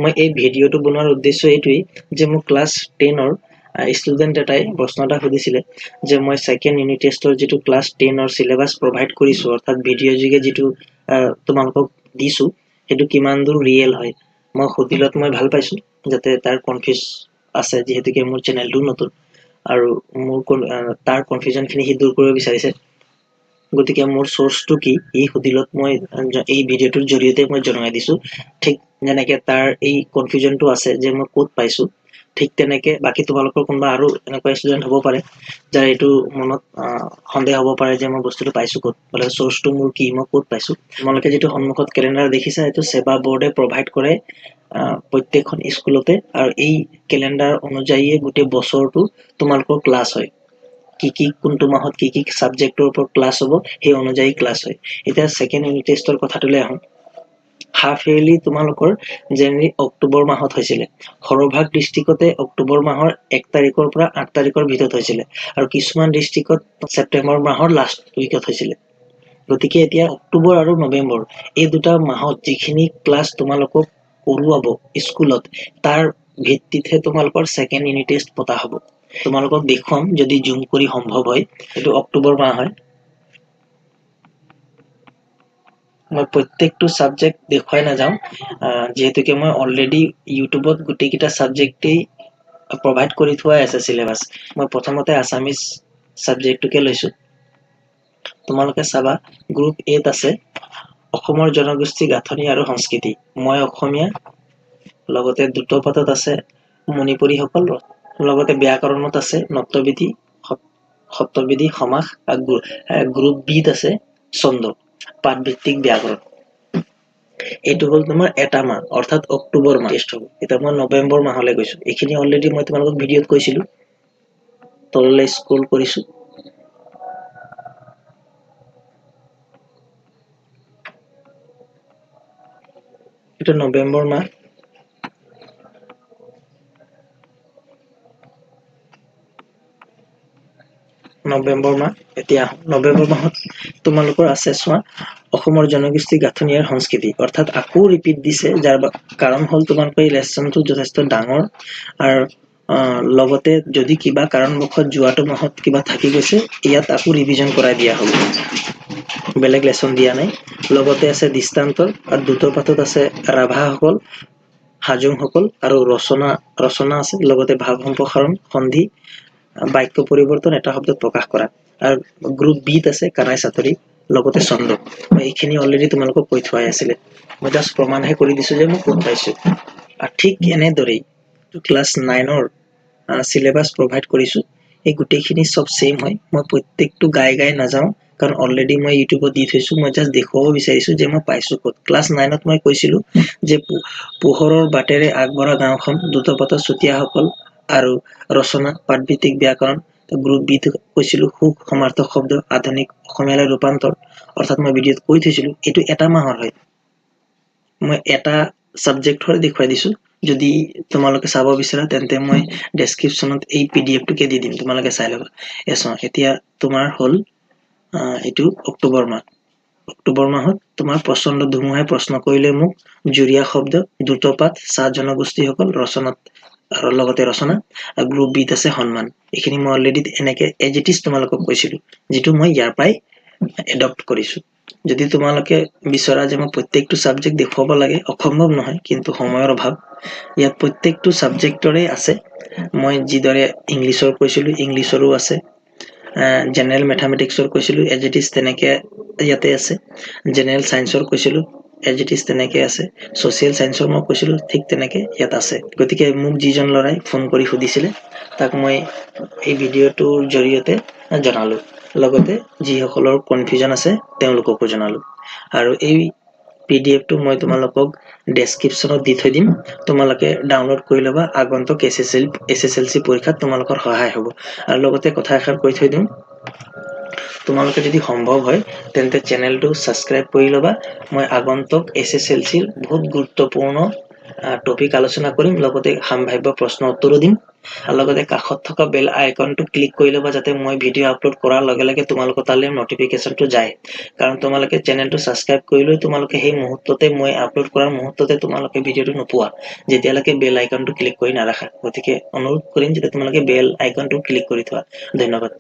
মই এই ভিডিঅ'টো বনোৱাৰ উদ্দেশ্য এইটোৱেই যে মোক ক্লাছ 10 ষ্টুডেণ্ট এটাই প্ৰশ্ন এটা সুধিছিলে যে মই সেকেন্ড ইউনিট টেষ্টৰ যিটো ক্লাছ 10 সিলেবাস প্ৰভাইড কৰিছো অৰ্থাৎ ভিডিঅ' যোগে যিটো তোমালোকক দিছো সেইটো কিমান দূৰ ৰিয়েল হয় মই সুধিলত মই ভাল পাইছো যাতে তাৰ কনফিউজ আছে যেহেতুকে মোৰ চেনেলটো নতুন আৰু মোৰ তাৰ কনফিউজন খিনি হি দূৰ কৰিব বিচাৰিছে গতিকে মোৰ সোৰ্সটো কি এই সুধিলত মই এই ভিডিঅ'টোৰ জৰিয়তে মই জনাই দিছো ঠিক যেনেকে তাৰ এই কনফিউজনটো আছে যে মই কোড পাইছো ঠিক তেনেকে বাকি তোমালোকৰ কোনবা আৰু এনেকুৱা ষ্টুডেন্ট হ'ব পাৰে যাৰ এইটো মনত সন্দেহ হ'ব পাৰে যে মই বস্তুটো পাইছো কোড বলে সোৰ্সটো মোৰ কি মই কোড পাইছো তোমালোকে যেটো সন্মুখত ক্যালেন্ডাৰ দেখিছা এটো সেবা বোৰ্ডে প্ৰভাইড কৰে প্ৰত্যেকখন স্কুলতে আৰু এই ক্যালেন্ডাৰ অনুযায়ী গোটেই বছৰটো তোমালোকৰ ক্লাছ হয় কি কোনটো মাহত কি সাবজেক্টৰ ওপৰত ক্লাছ হ'ব সেই অনুযায়ী ক্লাছ হয় এটা সেকেন্ড ইউনিট টেষ্টৰ কথাটোলে আহো হাফ ইয়াৰলি তোমালোকৰ জেনুৱাৰী অক্টোবৰ মাহত হৈছিলে সৰভাগ ডিস্ট্ৰিক্টতে অক্টোবৰ মাহৰ 1 তাৰিখৰ পৰা 8 তাৰিখৰ ভিতৰত হৈছিলে আৰু কিছুমান ডিস্ট্ৰিক্টত সেপ্টেম্বৰ মাহৰ লাষ্ট উইকত হৈছিলে গতিকে এতিয়া অক্টোবৰ আৰু নৱেম্বৰ এই দুটা মাহত যিখিনি ক্লাছ তোমালোকক কৰোৱাব স্কুলত তাৰ ভিত্তিতহে তোমালোকৰ সেকেন্ড ইউনিট টেষ্ট পতা হ'ব তোমালোকক দেখুৱাম যদি জুম কৰি সম্ভৱ হয় এটো অক্টোবৰ মাহ হয় মই প্ৰত্যেকটো সাবজেক্ট দেখুৱাই না যাও যেহেতুকে মই অলৰেডি ইউটিউবত গুটি কিটা সাবজেক্টেই প্ৰভাইড কৰি থোৱা আছে সিলেবাস মই প্ৰথমতে আসামিজ সাবজেক্টটোকে লৈছো তোমালোকে চাবা গ্ৰুপ 8 আছে অসমৰ জনগোষ্ঠী গাঁথনি আৰু সংস্কৃতি মই অসমীয়া লগতে দ্ৰুতপাতত আছে মণিপুৰী সকল লগতে ব্যাকৰণত আছে নত্যবিধি সত্যবিধি সমাস গ্ৰুপ বিত আছে ছন্দ পাঠভিত্তিক ব্যাকৰণ এইটো হল তোমাৰ এটা মাহ অৰ্থাৎ অক্টোবৰ মাহ টেষ্ট হ'ব এটা মই নৱেম্বৰ মাহলৈ গৈছো এইখিনি অলৰেডি মই তোমালোকক ভিডিঅ'ত কৈছিলো তললৈ স্ক্ৰল কৰিছো এটা নৱেম্বৰ মাহ নৱেম্বৰ মাহ এতিয়া নৱেম্বৰ মাহত তোমালোকৰ আছে চোৱা অসমৰ জনগোষ্ঠী গাঁথনি আৰু সংস্কৃতি অৰ্থাৎ আকৌ ৰিপিট দিছে যাৰ কাৰণ হল তোমালোকৰ এই লেসনটো যথেষ্ট ডাঙৰ আৰু লগতে যদি কিবা কাৰণবশত যোৱাটো মাহত কিবা থাকি গৈছে ইয়াত আকৌ ৰিভিজন কৰাই দিয়া হ'ব বেলেগ লেসন দিয়া নাই লগতে আছে দৃষ্টান্তৰ আৰু দ্ৰুতপাতত আছে ৰাভাসকল হাজোংসকল আৰু ৰচনা আছে লগতে ভাৱ সম্প্ৰসাৰণ সন্ধি বাক্য পৰিৱৰ্তন এটা শব্দত প্ৰকাশ কৰা আৰু গ্ৰুপ বিত আছে কানাই সাতৰি লগতে ছন্দ এইখিনি অলৰেডি তোমালোকক কৈ থোৱাই আছিলে মই জাস্ট প্ৰমাণহে কৰি দিছো যে মই কোড পাইছো আৰু ঠিক এনেদৰেই ক্লাছ 9 সিলেবাস প্ৰভাইড কৰিছো এই গোটেইখিনি সব সেম হয় মই প্ৰত্যেকটো গাই নাযাও কাৰণ অলৰেডি মই ইউটিউবত দি থৈছো মই জাস্ট দেখুৱাব বিচাৰিছো যে মই পাইছো কোড ক্লাছ 9ত মই কৈছিলো যে পোহৰৰ বাটেৰে আগবঢ়া গাঁওখন দ্ৰুতপথৰ চুতীয়াসকল আৰু ৰচনা পাঠভিত্তিক ব্যাকৰণ গ্ৰুপ বি কৈছিলো সুখ সমাৰ্থক শব্দ আধুনিক অসমীয়ালৈ ৰূপান্তৰ অৰ্থাৎ মই ভিডিঅ'ত কৈ থৈছিলো এইটো এটা মাহৰ হয় মই এটা সাবজেক্টৰ দেখুৱাই দিছো যদি তোমালোকে চাব বিচাৰা তেন্তে মই ডেসক্ৰিপচনত এই পিডিএফটোকে দি দিম তোমালোকে চাই লবা এছ এতিয়া তোমাৰ হল এটো অক্টোবৰ মাহত তোমাৰ প্ৰচণ্ড ধুমুহাই প্ৰশ্ন কৰিলে মোক জুৰিয়া শব্দ দ্ৰুতপাত চাহ জনগোষ্ঠীসকল ৰচনাত আৰু লগতে ৰচনা গ্ৰুপ বিত আছে সন্মান এইখিনি মই অলৰেডি এনেকে এজ ইট ইজ তোমালোকক কৈছিলো যেটো মই ইয়াৰ পৰাই এডপ্ট কৰিছো যদি তোমালোকে বিচৰা যে মই প্ৰত্যেকটো সাবজেক্ট দেখুৱাব লাগে অসম্ভৱ নহয় কিন্তু সময়ৰ অভাৱ ইয়াত প্ৰত্যেকটো সাবজেক্টৰে আছে মই যিদৰে ইংলিছৰ কৈছিলো ইংলিছৰো আছে জেনাৰেল ম্যাথমেটিক্সৰ কৈছিলো এজ ইট ইজ তেনেকে ইয়াতে আছে জেনাৰেল সায়েন্সৰ কৈছিলো এজ ইট ইজ তেনেকে আছে সোশ্যাল সায়েন্সৰ মই কৈছিলো ঠিক তেনেকে ইয়াত আছে গতিকে মোক যিজন লৰাই ফোন কৰি সুধিছিলে তাক মই এই ভিডিঅ'টোৰ জৰিয়তে জনালো লগতে যিসকলৰ কনফিউজন আছে তেওঁলোককো জনালো আৰু এই পিডিএফটো মই তোমালোকক ডেসক্ৰিপচনত দি থৈ দিম তোমালোকে ডাউনলোড কৰি লবা আগন্তুক এছএছএলসি পৰীক্ষাত তোমালোকৰ সহায় হ'ব আৰু লগতে কথা এষাৰ কৈ থৈ দিম তোমালোকে যদি সম্ভৱ হয় তেন্তে চেনেলটো সাবস্ক্ৰাইব কৰি লবা মই আগন্তুক এছএছএলসিৰ বহুত গুৰুত্বপূৰ্ণ টপিক আলোচনা কৰিম, লগতে সাম্ভাব্য প্ৰশ্ন উত্তৰো দিম, আৰু লগতে কাষত থকা বেল আইকনটো ক্লিক কৰি ল'বা যাতে মই ভিডিঅ' আপলোড কৰাৰ লগে লগে তোমালোকৰ তালৈ নটিফিকেশ্যনটো যায়। কাৰণ তোমালোকে চেনেলটো ছাবস্ক্ৰাইব কৰিলৈ তোমালোকে সেই মুহূৰ্ততে মই আপলোড কৰাৰ মুহূৰ্ততে তোমালোকে ভিডিঅ'টো নোপোৱা, যেতিয়ালৈকে বেল আইকনটো ক্লিক কৰি নাৰাখা। গতিকে অনুৰোধ কৰিম যাতে তোমালোকে বেল আইকনটো ক্লিক কৰি থোৱা। ধন্যবাদ।